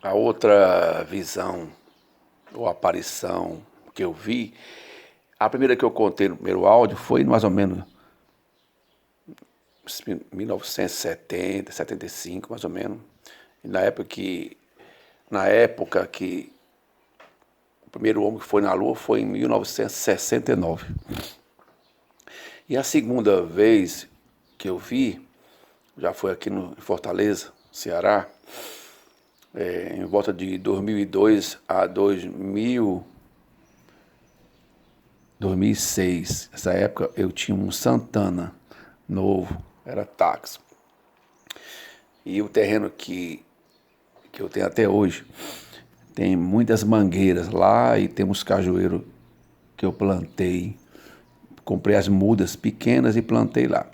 A outra visão ou aparição que eu vi, a primeira que eu contei no primeiro áudio foi mais ou menos 1970, 75, mais ou menos. E na época que o primeiro homem que foi na Lua foi em 1969. E a segunda vez que eu vi, já foi aqui em Fortaleza, Ceará, em volta de 2002 a 2006. Nessa época eu tinha um Santana novo, era táxi. E o terreno que eu tenho até hoje tem muitas mangueiras lá e tem uns cajueiros que eu plantei. Comprei as mudas pequenas e plantei lá.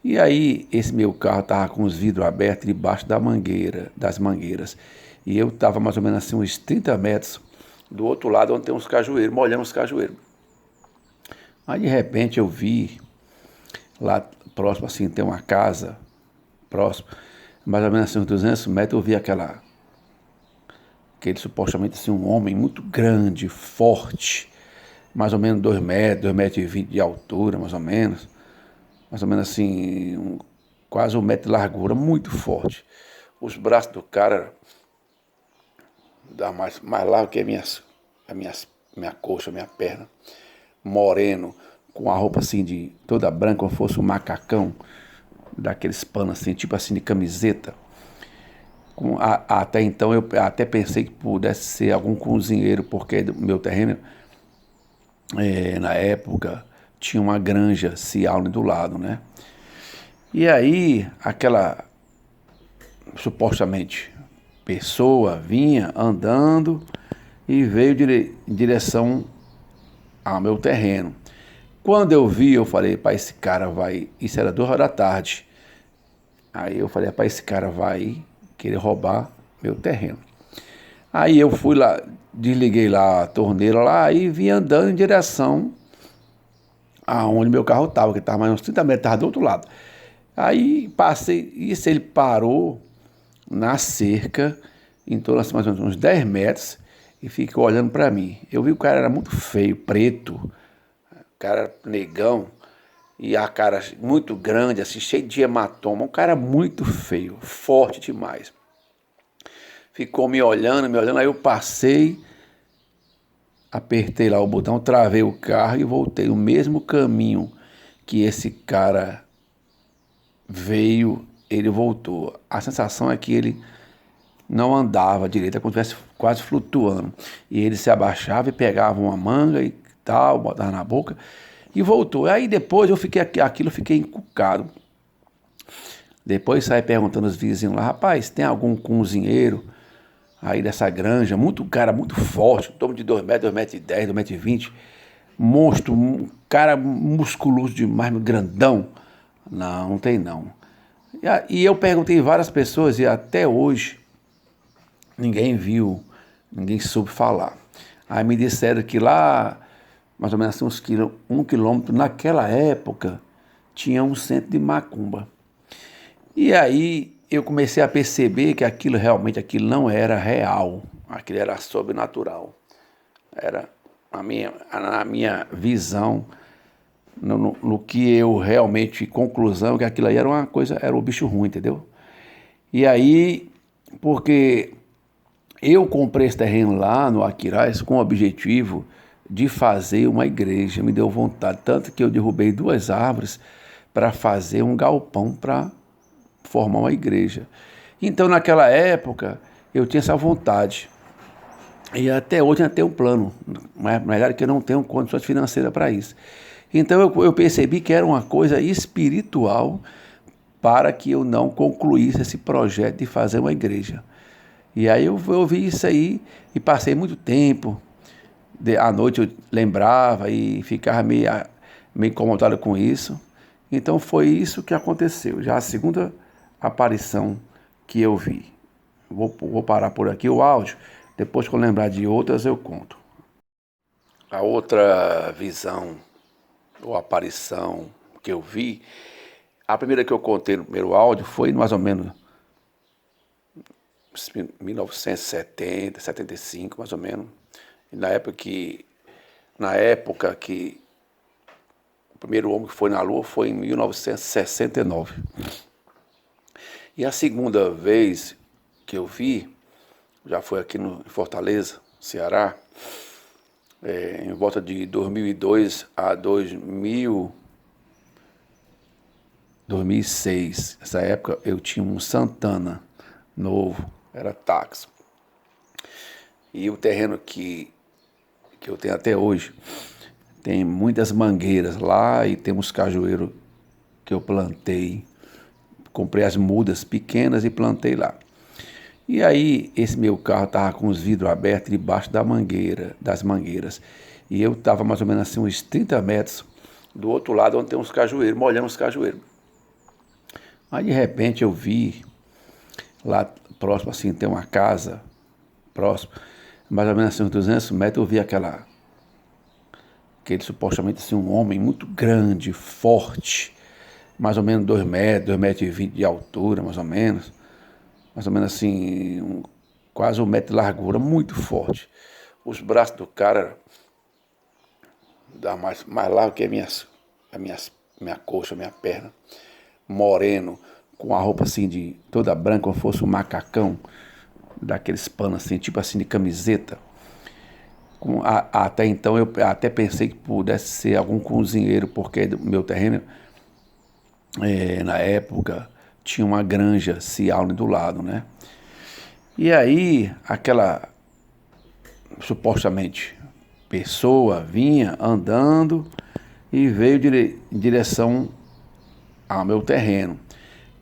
E aí esse meu carro estava com os vidros abertos debaixo das mangueiras. E eu estava mais ou menos assim uns 30 metros do outro lado onde tem uns cajueiros, molhando os cajueiros. Aí de repente eu vi lá próximo assim, tem uma casa próximo, mais ou menos assim uns 200 metros, eu vi aquele supostamente assim um homem muito grande, forte, mais ou menos 2 metros, 2,20 metros de altura, mais ou menos assim, quase 1 metro de largura, muito forte. Os braços do cara dá mais largo que minha coxa, minha perna, moreno, com a roupa assim de toda branca, como fosse um macacão, daqueles panos assim, tipo assim de camiseta. Até então eu até pensei que pudesse ser algum cozinheiro, porque do meu terreno, na época, tinha uma granja Ciaune do lado, né? E aí, aquela supostamente pessoa vinha andando e veio em direção ao meu terreno. Quando eu vi, eu falei, pai, esse cara vai. Isso era 2 horas da tarde. Aí eu falei, pai, esse cara vai querer roubar meu terreno. Aí eu fui lá, desliguei lá a torneira lá e vim andando em direção aonde meu carro estava, que estava mais uns 30 metros, estava do outro lado. Aí passei, isso ele parou na cerca, em torno assim, mais ou menos uns 10 metros, e ficou olhando para mim. Eu vi que o cara era muito feio, preto, o cara era negão, e a cara muito grande, assim, cheio de hematoma, um cara muito feio, forte demais. Ficou me olhando, aí eu passei, apertei lá o botão, travei o carro e voltei o mesmo caminho que esse cara veio, ele voltou. A sensação é que ele não andava direito, é como se estivesse quase flutuando. E ele se abaixava e pegava uma manga e tal, botava na boca e voltou. Aí depois eu fiquei encucado. Depois sai perguntando aos vizinhos lá, rapaz, tem algum cozinheiro aí dessa granja? Muito cara, muito forte, em torno de 2 metros, 2,10 metros, 2,20 metros, monstro, um cara musculoso demais, grandão. Não, não tem não. E eu perguntei várias pessoas e até hoje ninguém viu, ninguém soube falar. Aí me disseram que lá, mais ou menos assim, 1 quilômetro, naquela época, tinha um centro de macumba. E aí eu comecei a perceber que aquilo não era real, aquilo era sobrenatural. Era na minha visão, no que eu realmente, conclusão, que aquilo aí era uma coisa, era um bicho ruim, entendeu? E aí, porque eu comprei esse terreno lá no Aquiraz com o objetivo de fazer uma igreja, me deu vontade, tanto que eu derrubei 2 árvores para fazer um galpão para formar uma igreja. Então, naquela época, eu tinha essa vontade. E até hoje ainda tenho um plano, mas na verdade que eu não tenho condições financeiras para isso. Então eu percebi que era uma coisa espiritual para que eu não concluísse esse projeto de fazer uma igreja. E aí eu vi isso aí e passei muito tempo. À noite eu lembrava e ficava meio incomodado com isso. Então foi isso que aconteceu. Já a segunda aparição que eu vi. Vou parar por aqui o áudio. Depois que eu lembrar de outras eu conto. A outra visão ou aparição que eu vi, a primeira que eu contei no primeiro áudio foi mais ou menos 1970, 75, mais ou menos. E na época que o primeiro homem que foi na Lua foi em 1969. E a segunda vez que eu vi, já foi aqui em Fortaleza, Ceará, em volta de 2002 a 2006. Nessa época eu tinha um Santana novo, era táxi. E o terreno que eu tenho até hoje tem muitas mangueiras lá e tem uns cajueiros que eu plantei. Comprei as mudas pequenas e plantei lá. E aí, esse meu carro estava com os vidros abertos debaixo das mangueiras. E eu estava mais ou menos assim, uns 30 metros do outro lado, onde tem uns cajueiros, molhando os cajueiros. Aí, de repente, eu vi lá próximo, assim, tem uma casa próximo, mais ou menos assim, uns 200 metros, eu vi aquele supostamente assim, um homem muito grande, forte, mais ou menos 2 metros, 2,20 metros de altura, mais ou menos assim, quase 1 metro de largura, muito forte. Os braços do cara dá mais largo que minha coxa, minha perna, moreno, com a roupa assim de toda branca, como fosse um macacão, daqueles panos assim, tipo assim de camiseta. Até então eu até pensei que pudesse ser algum cozinheiro, porque do meu terreno, na época, tinha uma granja Ciaune do lado, né? E aí, aquela supostamente pessoa vinha andando e veio em direção ao meu terreno.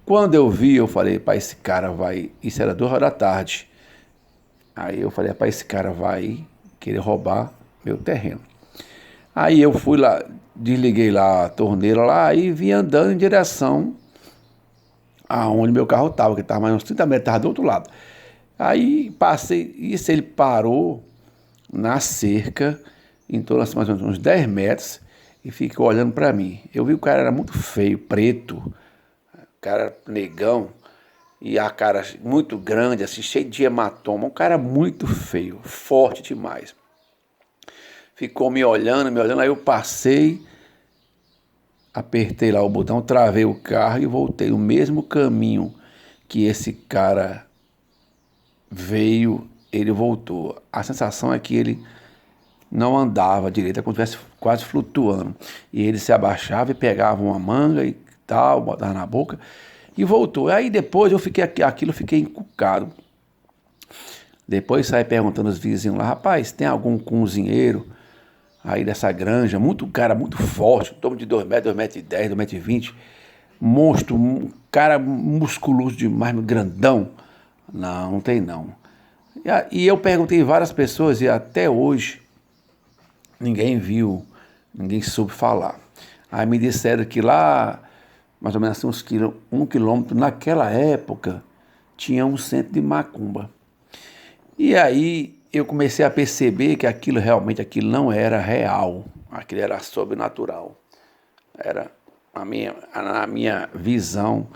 Quando eu vi, eu falei, pai, esse cara vai. Isso era 2 horas da tarde. Aí eu falei, pai, esse cara vai querer roubar meu terreno. Aí eu fui lá, desliguei lá a torneira lá e vim andando em direção aonde meu carro estava, que estava mais uns 30 metros, estava do outro lado. Aí passei, isso ele parou na cerca, em torno de mais ou menos uns 10 metros, e ficou olhando para mim. Eu vi que o cara era muito feio, preto, o cara negão, e a cara muito grande, assim, cheio de hematoma, um cara muito feio, forte demais. Ficou me olhando, aí eu passei, apertei lá o botão, travei o carro e voltei o mesmo caminho que esse cara veio, ele voltou. A sensação é que ele não andava direito, é como se estivesse quase flutuando. E ele se abaixava e pegava uma manga e tal, botava na boca e voltou. Aí depois eu fiquei encucado. Depois saí perguntando aos vizinhos lá, rapaz, tem algum cozinheiro aí dessa granja, cara muito forte, em torno de 2 metros, 2,10 metros, 2,20 metros, monstro, um cara musculoso demais, grandão. Não, não tem não. E eu perguntei a várias pessoas e até hoje ninguém viu, ninguém soube falar. Aí me disseram que lá, mais ou menos assim, 1 quilômetro, naquela época, tinha um centro de macumba. E aí eu comecei a perceber que aquilo não era real, aquilo era sobrenatural. Era na minha visão,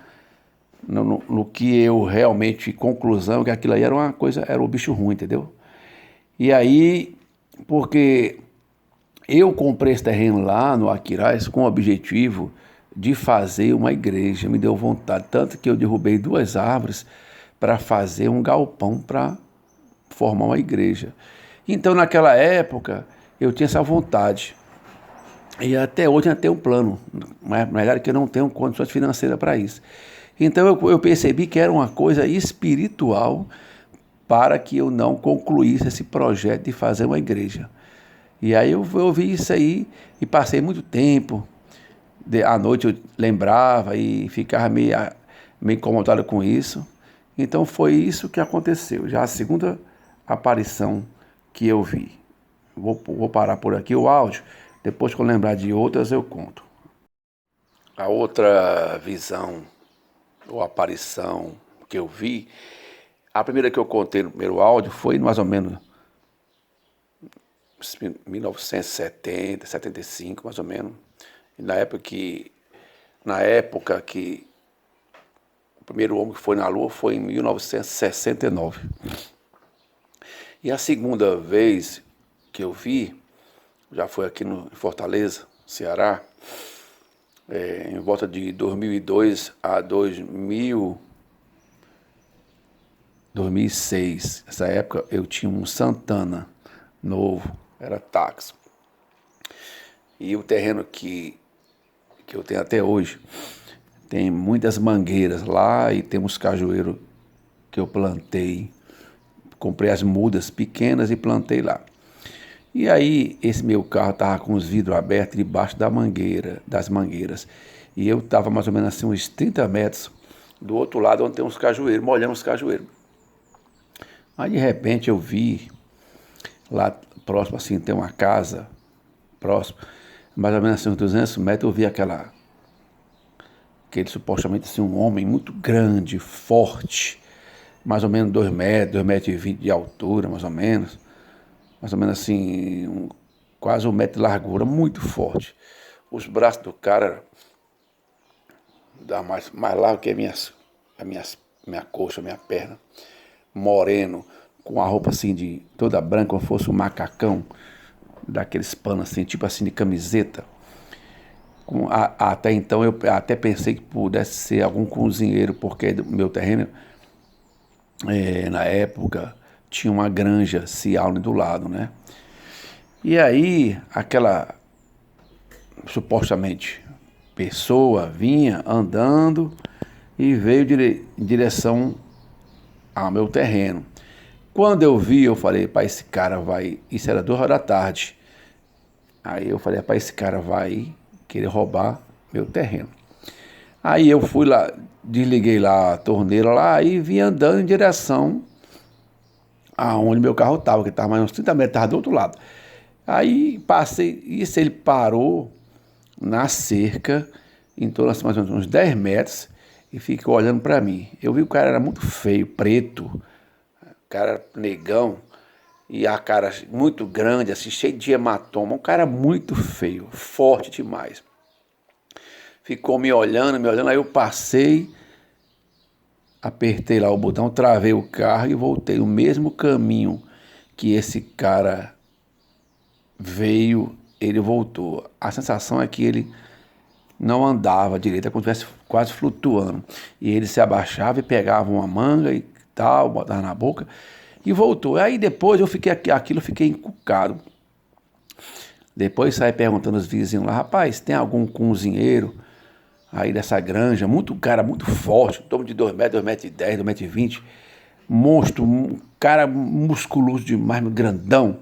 no que eu realmente conclusão, que aquilo aí era uma coisa, era um bicho ruim, entendeu? E aí, porque eu comprei esse terreno lá no Aquiraz com o objetivo de fazer uma igreja, me deu vontade, tanto que eu derrubei 2 árvores para fazer um galpão para formar uma igreja. Então, naquela época, eu tinha essa vontade. E até hoje eu tenho um plano, mas na verdade que eu não tenho condições financeiras para isso. Então eu percebi que era uma coisa espiritual para que eu não concluísse esse projeto de fazer uma igreja. E aí eu vi isso aí e passei muito tempo. À noite eu lembrava e ficava meio incomodado com isso. Então foi isso que aconteceu. Já a segunda aparição que eu vi. Vou parar por aqui o áudio. Depois que eu lembrar de outras eu conto. A outra visão ou aparição que eu vi, a primeira que eu contei no primeiro áudio foi mais ou menos 1970, 75, mais ou menos. E na época que o primeiro homem que foi na Lua foi em 1969. E a segunda vez que eu vi, já foi aqui em Fortaleza, Ceará, em volta de 2002 a 2006. Nessa época eu tinha um Santana novo, era táxi. E o terreno que eu tenho até hoje, tem muitas mangueiras lá e tem uns cajueiros que eu plantei. Comprei as mudas pequenas e plantei lá. E aí, esse meu carro estava com os vidros abertos debaixo das mangueiras. E eu estava mais ou menos assim, uns 30 metros do outro lado, onde tem uns cajueiros, molhando os cajueiros. Aí, de repente, eu vi, lá próximo, assim, tem uma casa, próximo, mais ou menos assim, uns 200 metros, eu vi aquele supostamente assim, um homem muito grande, forte, mais ou menos 2 metros, 2,20 metros de altura, mais ou menos assim, quase 1 metro de largura, muito forte. Os braços do cara dá mais largo que minha coxa, minha perna, moreno, com a roupa assim de toda branca, como fosse um macacão, daqueles panos assim, tipo assim de camiseta. Até então eu até pensei que pudesse ser algum cozinheiro, porque do meu terreno, na época, tinha uma granja Ciaune do lado, né? E aí, aquela supostamente pessoa vinha andando e veio em direção ao meu terreno. Quando eu vi, eu falei, pai, esse cara vai... Isso era 2 horas da tarde. Aí eu falei, pai, esse cara vai querer roubar meu terreno. Aí eu fui lá, desliguei lá a torneira lá e vim andando em direção aonde meu carro estava, que estava mais uns 30 metros, estava do outro lado. Aí passei, isso ele parou na cerca, em torno de mais ou menos uns 10 metros, e ficou olhando para mim. Eu vi que o cara era muito feio, preto, o cara era negão, e a cara muito grande, assim, cheio de hematoma, um cara muito feio, forte demais. Ficou me olhando, aí eu passei, apertei lá o botão, travei o carro e voltei o mesmo caminho que esse cara veio, ele voltou. A sensação é que ele não andava direito, é como se estivesse quase flutuando. E ele se abaixava e pegava uma manga e tal, botava na boca e voltou. Aí depois eu fiquei encucado. Depois saí perguntando aos vizinhos lá, rapaz, tem algum cozinheiro aí dessa granja, cara muito forte, em torno de 2 metros, 2,10 metros, 2,20 metros, monstro, um cara musculoso demais, grandão.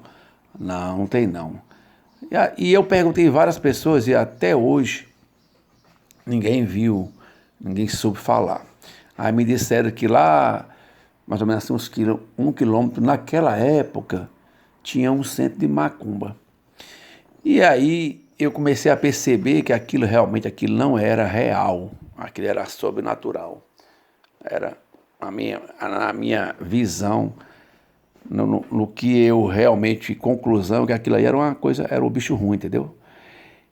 Não tem não. E eu perguntei a várias pessoas e até hoje ninguém viu, ninguém soube falar. Aí me disseram que lá, mais ou menos assim, 1 quilômetro, naquela época, tinha um centro de macumba. E aí eu comecei a perceber que aquilo não era real, aquilo era sobrenatural. Era na minha visão, no que eu realmente conclusão, que aquilo aí era uma coisa, era um bicho ruim, entendeu?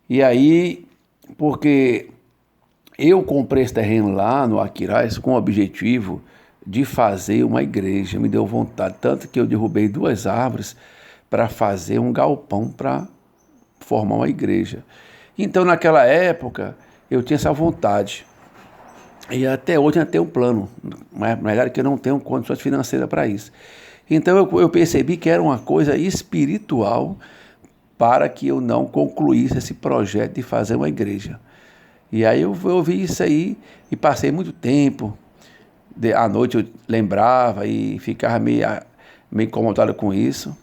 E aí, porque eu comprei esse terreno lá no Aquiraz com o objetivo de fazer uma igreja, me deu vontade, tanto que eu derrubei 2 árvores para fazer um galpão para formar uma igreja. Então, naquela época, eu tinha essa vontade. E até hoje ainda tenho um plano, mas na verdade que eu não tenho condições financeiras para isso. Então eu percebi que era uma coisa espiritual para que eu não concluísse esse projeto de fazer uma igreja. E aí eu vi isso aí e passei muito tempo. À noite eu lembrava e ficava meio incomodado com isso.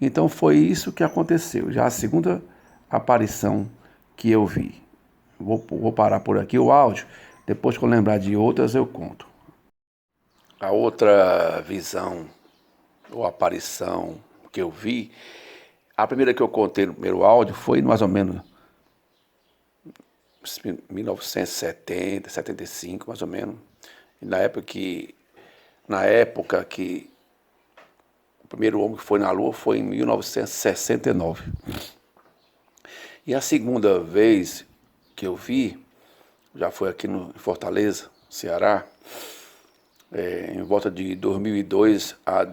Então foi isso que aconteceu. Já a segunda aparição que eu vi. Vou parar por aqui o áudio. Depois que eu lembrar de outras eu conto. A outra visão ou aparição que eu vi, a primeira que eu contei no primeiro áudio foi mais ou menos 1970, 75, mais ou menos. E na época que o primeiro homem que foi na Lua foi em 1969. E a segunda vez que eu vi, já foi aqui em Fortaleza, Ceará, em volta de 2002 a